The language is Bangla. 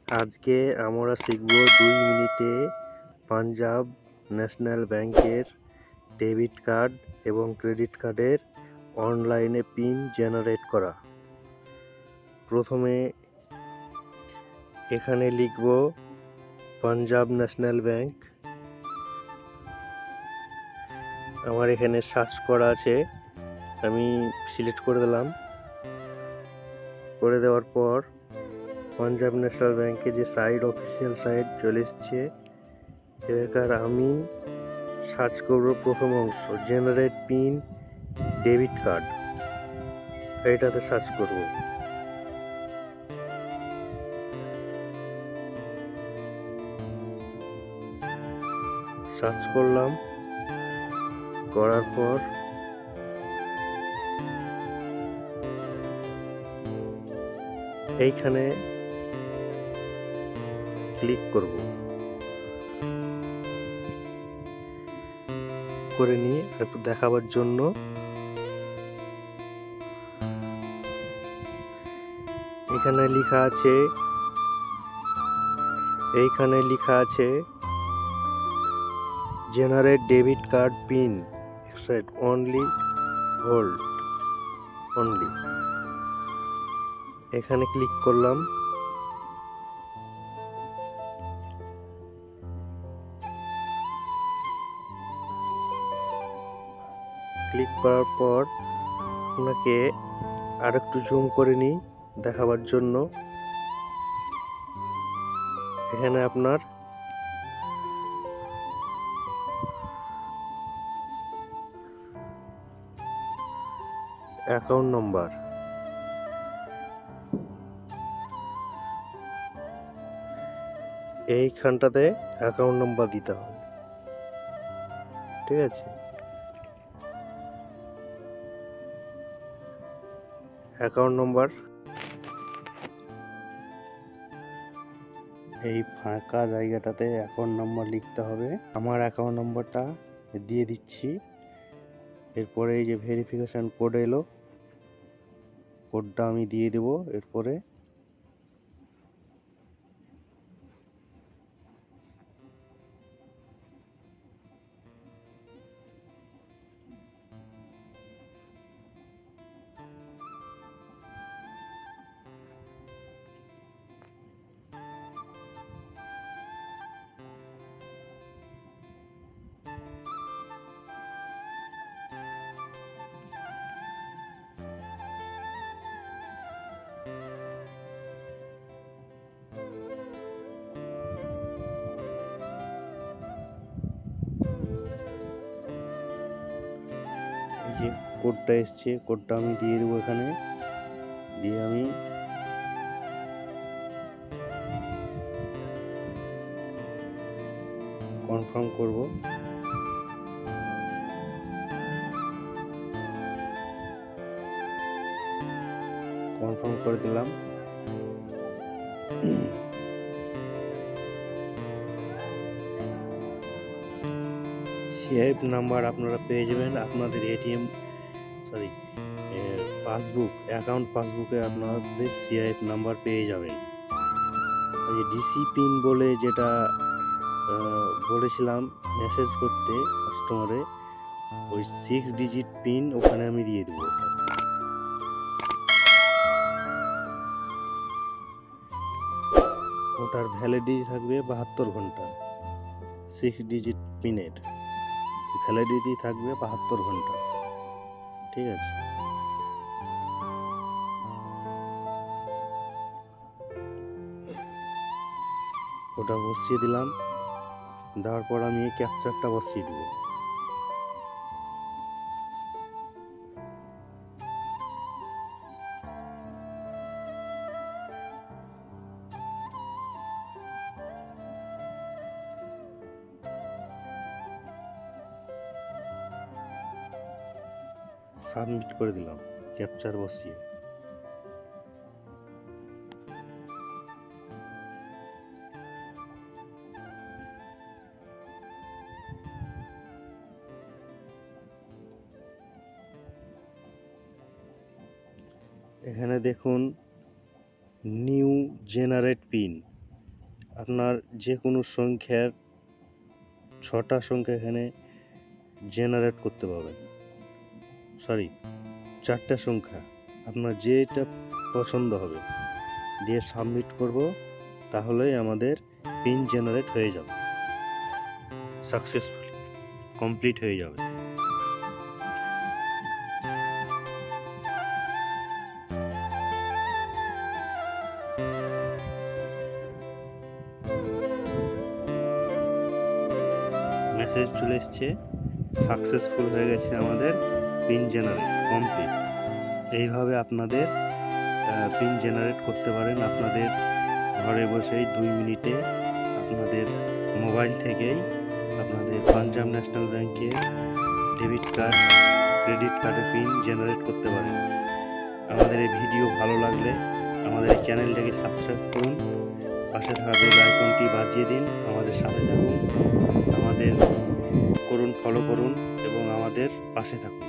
আজকে আমরা শিখব 2 মিনিটে পাঞ্জাব ন্যাশনাল ব্যাংকের ডেবিট কার্ড এবং ক্রেডিট কার্ডের অনলাইনে পিন জেনারেট করা। প্রথমে এখানে লিখব পাঞ্জাব ন্যাশনাল ব্যাংক। আমার এখানে সার্চ করা আছে, আমি সিলেক্ট করে দিলাম। করে দেওয়ার পর পাঞ্জাব ন্যাশনাল ব্যাংকে যে সাইট, অফিসিয়াল সাইট চলে এসছে। এবার আমি সার্চ করব প্রথম অংশ, জেনারেট পিন ডেবিট কার্ড, এইটাতে সার্চ করব। সার্চ করলাম, করার পর এইখানে ক্লিক করব। করে নিয়ে একটু দেখাবার জন্য এইখানে লেখা আছে generate debit card pin exact only hold only. এখানে ক্লিক করলাম। ক্লিক করার পর আপনাকে আরেকটু জুম করে নিই দেখাবার জন্য। এখানে আপনার অ্যাকাউন্ট নম্বর, এইখানটাতে অ্যাকাউন্ট নম্বর দিতে হবে। ঠিক আছে, অ্যাকাউন্ট নম্বর এই ফাঁকা জায়গাটাতে অ্যাকাউন্ট নম্বর লিখতে হবে। আমার অ্যাকাউন্ট নম্বরটা দিয়ে দিচ্ছি। এরপরে এই যে ভেরিফিকেশন কোড এলো, কোডটা আমি দিয়ে দেব। এরপরে এই যে কোডটা এসছে, কোডটা আমি দিয়ে দেবো। এখানে দিয়ে আমি কনফার্ম করব। কনফার্ম করে দিলাম। সিআইএফ নাম্বার আপনারা পেয়ে যাবেন আপনাদের পাসবুক, অ্যাকাউন্ট পাসবুকে আপনাদের সিআইএফ নাম্বার পেয়ে যাবেন। ওই ডিসি পিন বলে যেটা বলেছিলাম মেসেজ করতে কাস্টমারে, ওই 6 ডিজিট পিন ওখানে আমি দিয়ে দেবো। ওটার ভ্যালিডিটি থাকবে 72 ঘন্টা। 6 ডিজিট পিনের ভ্যালিডিটি থাকবে 72 ঘন্টা। ঠিক আছে, ওটা বসিয়ে দিলাম। দেওয়ার পর আমি ক্যাপচারটা বসিয়ে দেবো। সাবমিট করে দিলাম ক্যাপচার বসিয়ে। এখানে দেখুন নিউ জেনারেট পিন, আপনার যে কোনো সংখ্যার 6টা সংখ্যা এখানে জেনারেট করতে পারবেন। 4টা সংখ্যা আপনার যেটা পছন্দ হবে দিয়ে সাবমিট করব, তাহলেই আমাদের পিন জেনারেট হয়ে যাবে, সাকসেসফুলি কমপ্লিট হয়ে যাবে। মেসেজ চলে এসছে, সাকসেসফুল হয়ে গেছে আমাদের পিন জেনারেট কমপ্লিট। এইভাবে আপনাদের পিন জেনারেট করতে পারেন আপনাদের ঘরে বসেই 2 মিনিটে আপনাদের মোবাইল থেকেই আপনাদের পাঞ্জাব ন্যাশনাল ব্যাংকে ডেবিট কার্ড, ক্রেডিট কার্ডের পিন জেনারেট করতে পারেন। আমাদের এই ভিডিও ভালো লাগলে আমাদের এই চ্যানেলটাকে সাবস্ক্রাইব করুন, পাশে থাকা বেল আইকনটি বাজিয়ে দিন, আমাদের সাথে থাকুন, আমাদের ফলো করুন এবং আমাদের পাশে থাকুন।